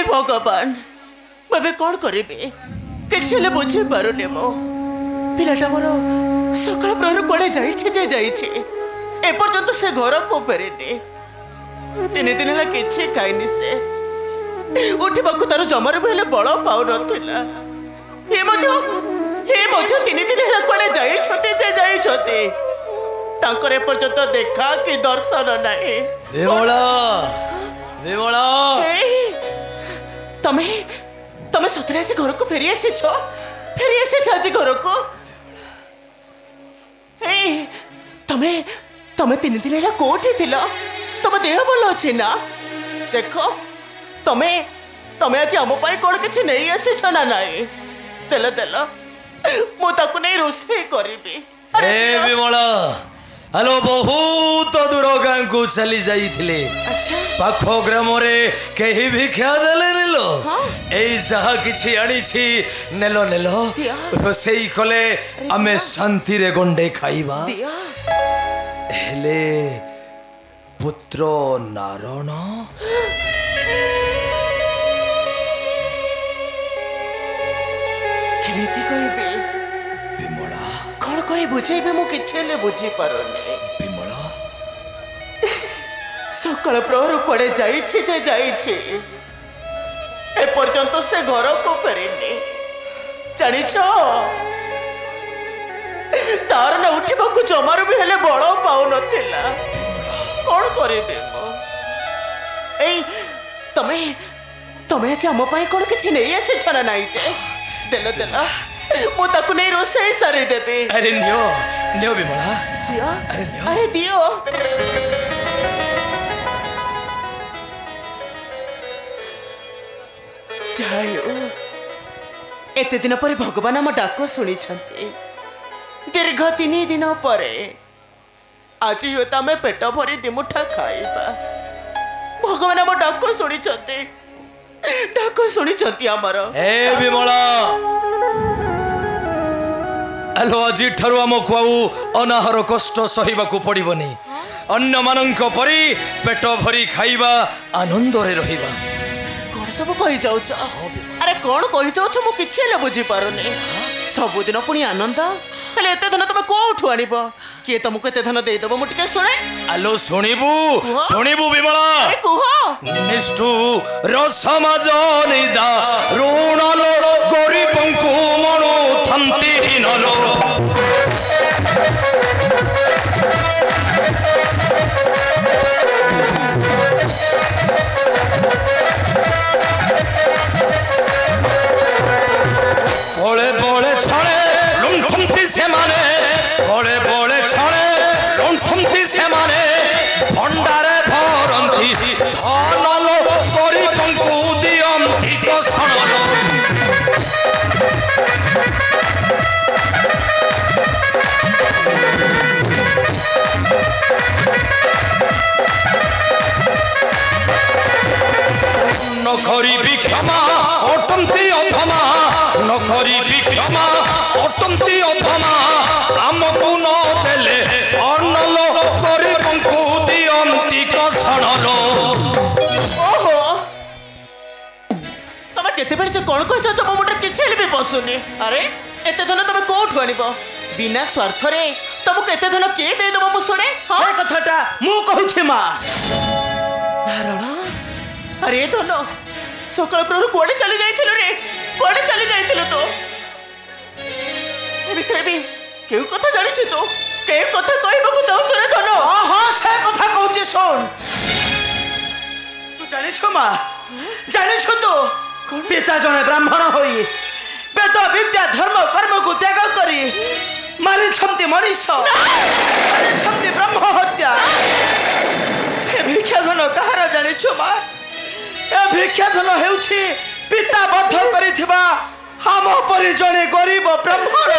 हे भगवान मैं कौन करी कि बुझी पारुनी मो पिलाटा मोर सकाल प्रहर कड़े एपर्यंत से घर को फेरिनी 3 दिन है कि खाइनी से उठा तार जमार भी हेले बल पाऊ नाला ये 3 दिन है कड़े एपर्यंत देखा कि दर्शन नहीं तमे तमे सतरे आसी घर को फेरी आसी आज घर को तमे तमे 3 दिन है कोठी थिला तुम देह भल अच्छे ना देख तमे तमे आज आम कौन कि नहीं आसी ना नाई देल देल मुझे नहीं रोषे करी हेलो बहुत दूर गाँ को चली जाइए पाख ग्राम कहीं भिक्षा देले लो यही जहा किछि आनिछि नेलो नेलो रोसई कले आमे शांति रे गंडे खाइबा हेले पुत्र नारायण केमिति कहबे विमला कौन कही बुझेबे मु किछले बुझी पारुनी विमला सकाल प्रहर पड़े जाइए एपर्यंत से घर को फेरिनी जानी तार ना उठा जमार भी हेले बल पाऊ नाला कौन करेबे तमे तमे आज आम कौन कि नहीं आसी ना नाई जे देल देल मुझे नहीं रोषे सारी देवी अरे नियो नियो विमला दियो अरे दियो एते दिन पर भगवान आम डाक शुणी दीर्घ 3 दिन पर आज हुए आम पेट भरी दिमुठा खाइबा भगवान आम डाक शुणी आमर ए विमला हेलो आज ठारू आमको अनाहार कष्ट सहिबाकू पड़िबनी अन्य मानक परी पेट भरी खाइबा आनंद रे रहिबा कौन सब कही जाऊ अरे कौन कही जाऊ मु किछि बुझी पारुनी सबुदिन पुणी आनंद हेले एते धन तुम कोठु आनिब किए तुमको एते धन दे दबो मु टिके सुने आलो सुनिबू विमला अरे कुह निष्ठु रसमाज निदा ऋणलो गरीबंकु मनु थंती हिनलो बड़े बड़े छड़े लुंठंती से माने बड़े बड़े छड़े लुंठंती से माने भंडारे भरंती धनलो गरीबंकु दियंती कसणलो नखरी भी क्षमा अटंती अधमा नखरी भी क्षमा अटंती अधमा आमको न देले अन्नलो गरीबंकु दियंती कसणलो ओहो तमे केते बेर जे कोन कहछ मो मुंडर किछि भी बसुनी अरे एते धन तमे कोठु आनिबो बिना स्वार्थ रे तुमको एते धन के दे दबो मु सुने से कथाटा मु कहूछि मा नारायण अरे धन सकाल प्रहर कुआडे चली जाइथिलो रे कुआडे चली जाइथिलो तो भितर भी केउ कथा जानिछि तो केउ कथा कहबो चाहछ रे धन हां से कथा कहूछि सुन तू जानिछ मा जानिछ तो पिता जने ब्राह्मण होई वेद विद्या धर्म कर्म को त्याग करी मारी छमती मनीष मारी छमती ब्रह्म हत्या ए भिक्षा धन कहार जानिछ मा ए भिक्षा धन हेउछि पिता बद्ध करिथिबा हम परि जने गरीब ब्राह्मण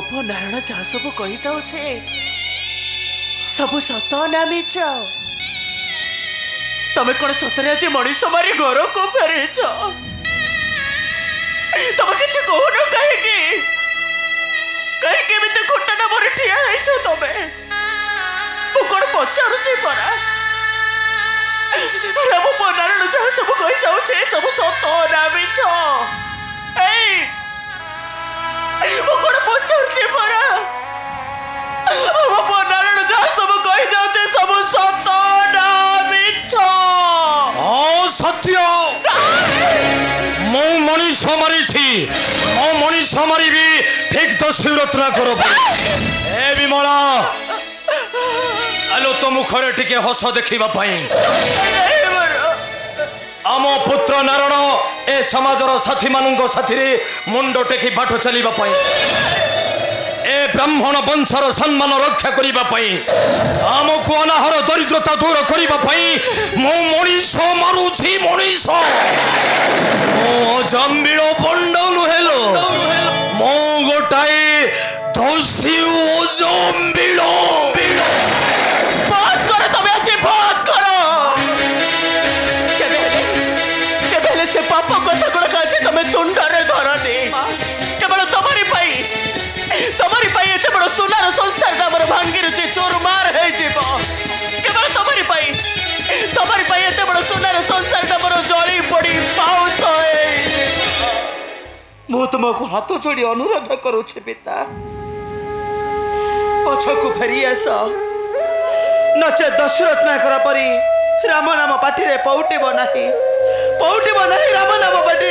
बाबा नारायण जहाँ सब कही जाऊे सब सत ना मिछ तमें कौन सतरे आज मनीष मारी घर को फेरीच तुम किसी कहून कहीं कहीं घुटना मोर ठिया तुम कौन पचारुची परा मो नारायण जहाँ सब कही जाऊे सब सत ना मिछ कौन पचारुची परा मो नारायण जहाँ सब कही जाऊे सब सत ना मिछ सत्य मु मनीष मारी मो मनीष मारी ठीक तो रत्ना कर ए विमला आलो तो मुखरे टिके हस देखा आम पुत्र नारायण ए समाजर साथी मान साथी मुंड टेकी बाट चलने ए ब्राह्मण वंशर सम्मान रक्षा करने आमको अनाहर दरिद्रता दूर करने मो मनीष मारुछि मनीष मो जम्बिड़ बंड नुहेलो मो गोटाए धसी जम्बिड़ बहुत करो तमें आज बहुत करो केबेले से पाप कथा गुड़ाक आज तुम तुंडरे धरनी केवल तुम्हारी एत बड़ सुनार संसार नाम भांगी रुचि चोरमार केवल तुम्हारी एत बड़ सुनार संसार नाम जली पड़ी पाउस मु तुमको हाथ जोड़ी अनुरोध करुचे पिता पछकू फेरी आस नचे दशरथ नायकर परी राम नाम पाटी पौटिब नहीं राम नाम पाटी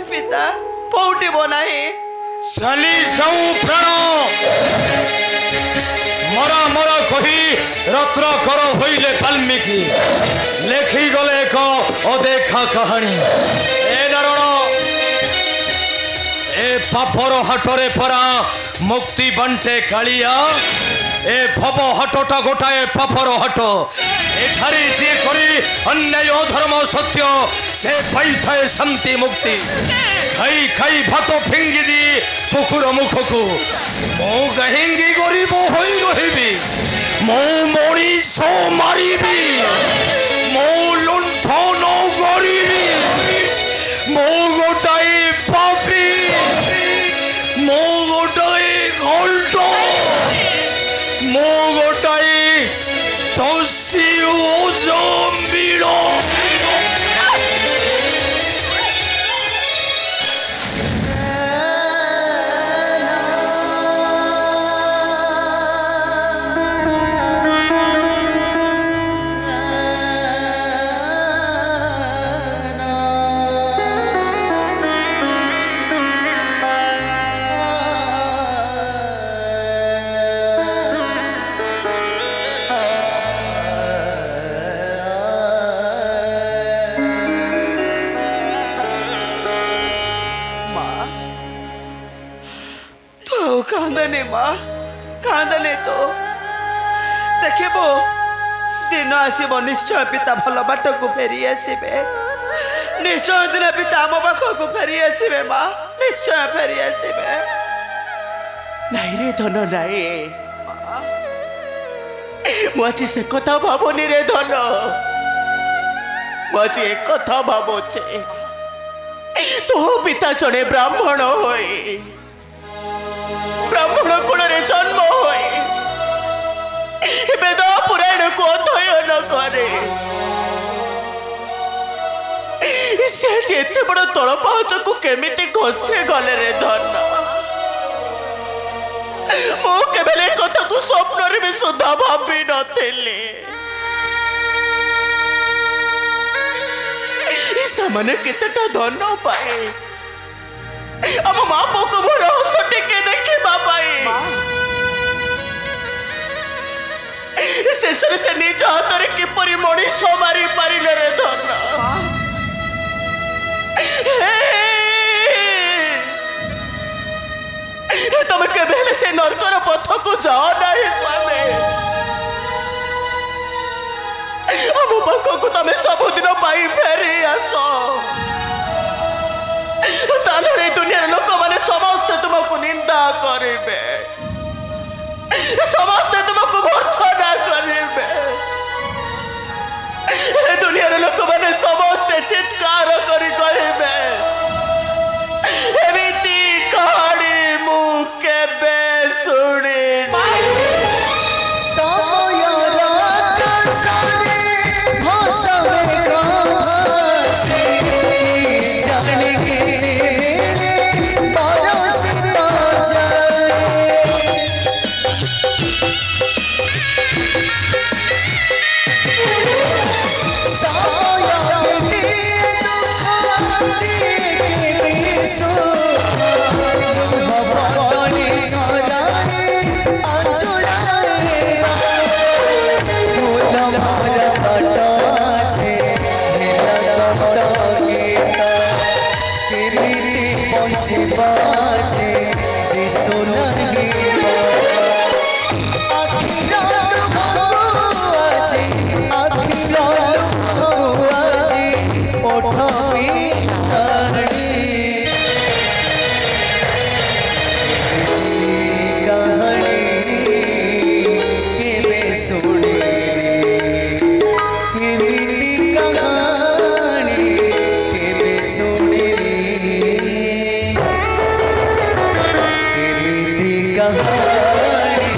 पिता पौटिब नहीं चली जाऊ प्राण मरा मरा कही रत्न कर होइले वाल्मीकि लेखी गले एक अदेखा कहानी ए नारायण ए पापर हाटरे परा मुक्ति बांटे कालिया ए भव हटटा गोटाए पापर हट एठारे जे करी अन्याय धर्म सत्य से पाई थाए शांति मुक्ति खाई खाई भात फिंगी दी कुकुर मुख को मो कहीं गरीब हो रही मो मनीष मारिबी मो लुंठन करिबी मो गोटाए पापी मो गोटाए घंट मो गोटाए दसी जम्बिड़ कांदने माँ कांदने तो देखब दिन आसब निश्चय पिता भल बाट को फेरी आसबे निश्चय दिन पिता आम पाख को फेरी आसबे माँ निश्चय फेरी आसबे नाई रे धन नाई मुझे से कथा भावनी रे धन मुझे एक कथा भावुचे तो पिता जड़े ब्राह्मण होई ब्राह्मण कुल जन्म होई वेद पुराण को अध्ययन करे से एते बड़ तल पाहच को केमिति घसे गले रे धन मो केबेले कथा को स्वप्न रे भी सुधा भाबी नथिले सामान्य केतेटा धन पाए अब माँ पोको मोर हस टिके देखी बापाई शेष से निज हाथ में किपरि मनीष मारी पारिले रे धन तुम केबेले से नरकर पथ को जाओ नहीं स्वामी हम पाख को तुम सबुदिन पाई फेरी आस दुनिया लोक मैंने समस्त तुम निंदा करिबे समस्त तुमको भर्त्सना करिबे ए दुनियार लोक माने समस्त चित्कार करी कहिबे एमिति कहानी मु केबे सुनी कहानी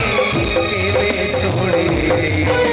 के सुने